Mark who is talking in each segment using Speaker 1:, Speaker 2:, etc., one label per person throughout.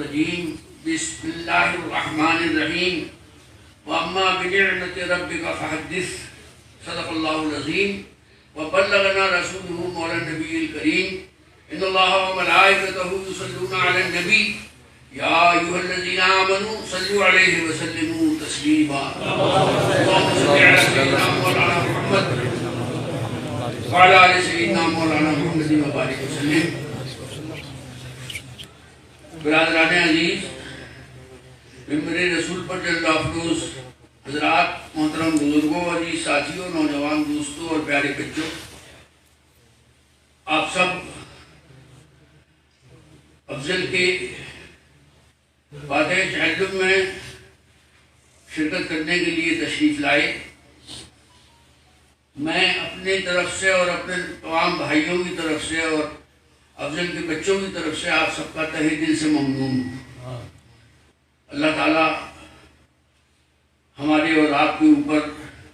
Speaker 1: الرجیم بسم اللہ الرحمن الرحیم واما بنعمت ربک فحدث صدق اللہ العظیم وبلغنا رسوله مولا النبی الکریم ان اللہ وملائکتہ یصلون علی النبی یا ایھا الذین آمنوا صلوا علیہ وسلموا تسلیما اللهم صل علی سیدنا مولانا محمد وعلی آل سیدنا مولانا محمد وبارک وسلم. برادران عزیز، ممبر رسول پر جلوہ افروز حضرات، محترم بزرگوں، عزیز ساتھیوں، نوجوان دوستوں اور پیارے بچوں، آپ سب افضل کے فاتح تعلم میں شرکت کرنے کے لیے تشریف لائے. میں اپنے طرف سے اور اپنے تمام بھائیوں کی طرف سے اور افضل کے بچوں کی طرف سے آپ سب کا تہہ دل سے ممنون ہوں. اللہ تعالیٰ ہمارے اور آپ کے اوپر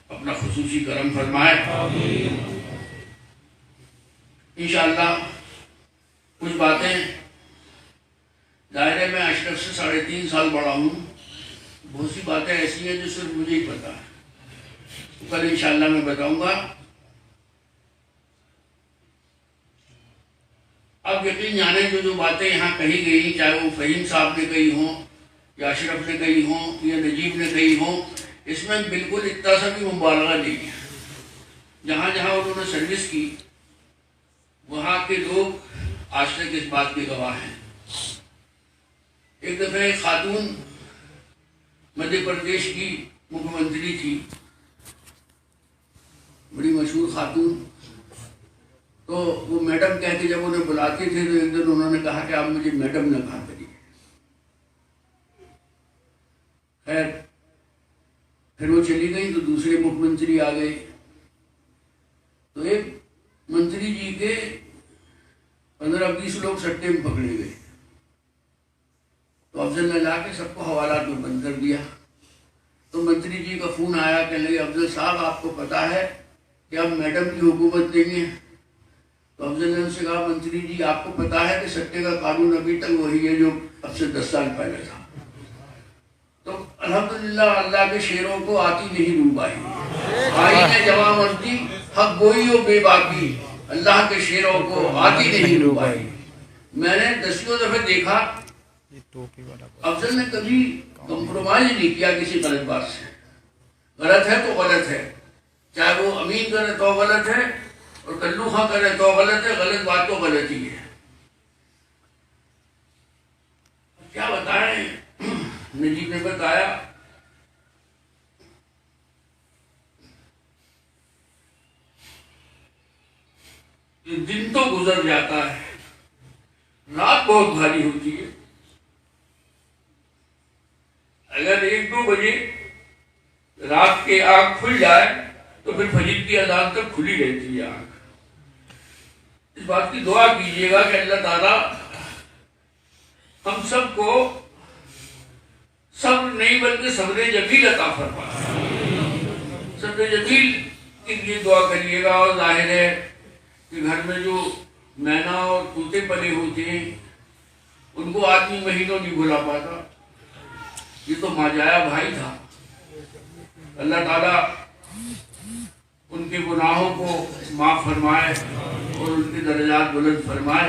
Speaker 1: اپنا خصوصی کرم فرمائے. انشاءاللہ کچھ باتیں، ظاہر ہے میں اشرف سے 3.5 سال بڑا ہوں، بہت سی باتیں ایسی ہیں جو صرف مجھے ہی پتا ہے، کل انشاءاللہ میں بتاؤں گا. اب یقین جانے جو باتیں یہاں کہی گئی، چاہے وہ فہیم صاحب نے کہی ہوں یا اشرف نے کہی ہوں یا نجیب نے کہی ہوں، اس میں بالکل اتنا سا بھی مبالغہ نہیں ہے. جہاں جہاں انہوں نے سروس کی وہاں کے لوگ آج تک اس بات کے گواہ ہیں. ایک دفعہ ایک خاتون مدھیہ پردیش کی مکھیہ منتری تھی، بڑی مشہور خاتون. تو وہ میڈم کہہ کے جب انہیں بلاتے تھے تو ایک دن انہوں نے کہا کہ آپ مجھے میڈم نہ کہا کریے. خیر پھر وہ چلی گئی تو دوسرے مکھیہ منتری آ گئے. تو ایک منتری جی کے 15-20 لوگ سٹے میں پکڑے گئے. تو افضل نے لا کے سب کو حوالات میں بند کر دیا. تو منتری جی کا فون آیا کہ لگے افضل صاحب آپ کو پتا ہے کہ اب میڈم کی حکومت دیں گے. تو افضل نے ان سے کہا منتری جی آپ کو پتا ہے کہ سٹے کا قانون ابھی تک وہی ہے جو اب سے 10 سال پہلے تھا. تو الحمدللہ اللہ کے شیروں کو آتی نہیں روبائی، آئین جوان مردی حق گوئی و بے باکی، اللہ کے شیروں کو آتی نہیں روبائی. میں نے 10 دفعہ دیکھا افضل نے کبھی کمپرومائز نہیں کیا کسی غلط بات سے. غلط ہے تو غلط ہے، چاہے وہ امین کرے تو غلط ہے اور کلو خاں کرے تو غلط ہے، غلط بات تو غلط ہی ہے. کیا بتائیں، نجیب نے بتایا کہ دن تو گزر جاتا ہے، رات بہت بھاری ہوتی ہے. اگر 1-2 بجے رات کے آنکھ کھل جائے تو پھر فجر کی اذان تک کھلی رہتی ہے آنکھ. اس بات کی دعا کیجیے گا کہ اللہ تعالیٰ ہم سب کو صبر نہیں بلکہ صبر جمیل عطا فرمائے. صبر جمیل کے لیے دعا کریے گا. اور ظاہر ہے کہ گھر میں جو مینا اور طوطے پلے ہوتے ہیں ان کو آدمی مہینوں نہیں بھلا پاتا. یہ تو ماجایا بھائی تھا. اللہ تعالیٰ ان کے گناہوں کو معاف فرمائے اور ان کے درجات بلند فرمائے.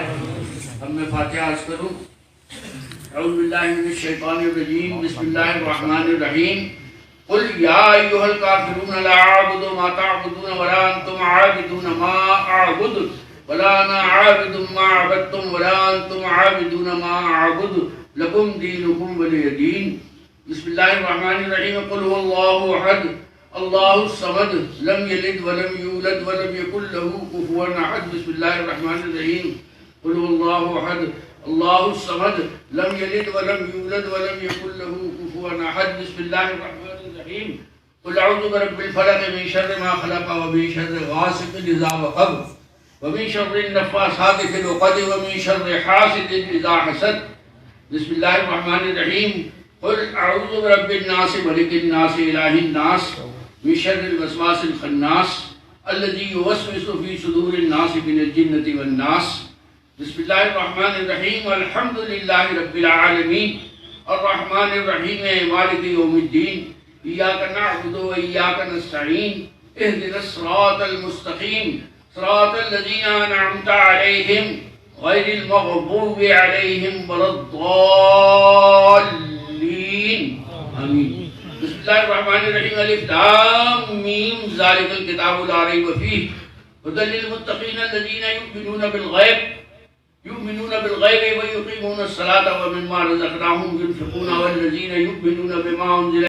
Speaker 1: اب میں فاتحہ عرض کروں. اعوذ باللہ من الشیطان الرجیم، بسم اللہ الرحمن الرحیم. قل یا ایھا الکافرون لا اعبد ما تعبدون ولا انتم عابدون ما اعبد ولا انا عابد ما عبدتم ولا انتم عابدون ما اعبد لکم دینکم ولی دین. بسم اللہ الرحمن الرحیم. قل هو اللہ احد اللہ الصمد لم یلد ولم یولد ولم یکن له کفوا احد. بسم اللہ الرحمن الرحیم. قل هو اللہ احد اللہ الصمد لم یلد ولم یولد ولم یکن له کفوا احد. بسم اللہ الرحمن الرحیم. قل اعوذ برب الفلق من شر ما خلق ومن شر غاسق اذا وقب ومن شر النفاثات في العقد ومن شر حاسد اذا حسد. بسم اللہ الرحمن الرحیم. قل اعوذ برب الناس ملک الناس الہ الناس من شر الوسواس الخناس الذي يوسوس في صدور الناس من الجنة والناس. بسم اللہ الرحمن الرحیم الحمد للہ رب العالمین الرحمن الرحیم مالک یوم الدین ایاک نعبد و ایاک نستعین اہدنا الصراط المستقیم صراط الذین انعمت علیہم غیر المغضوب علیہم ولا الضالین آمین. بسم اللہ الرحمن الرحیم الف لام میم ذالک الکتاب لا ریب فیہ هدى للمتقین الذین یؤمنون بالغیب ویقیمون الصلاة ومما رزقناهم ينفقون والذین یؤمنون بما انزل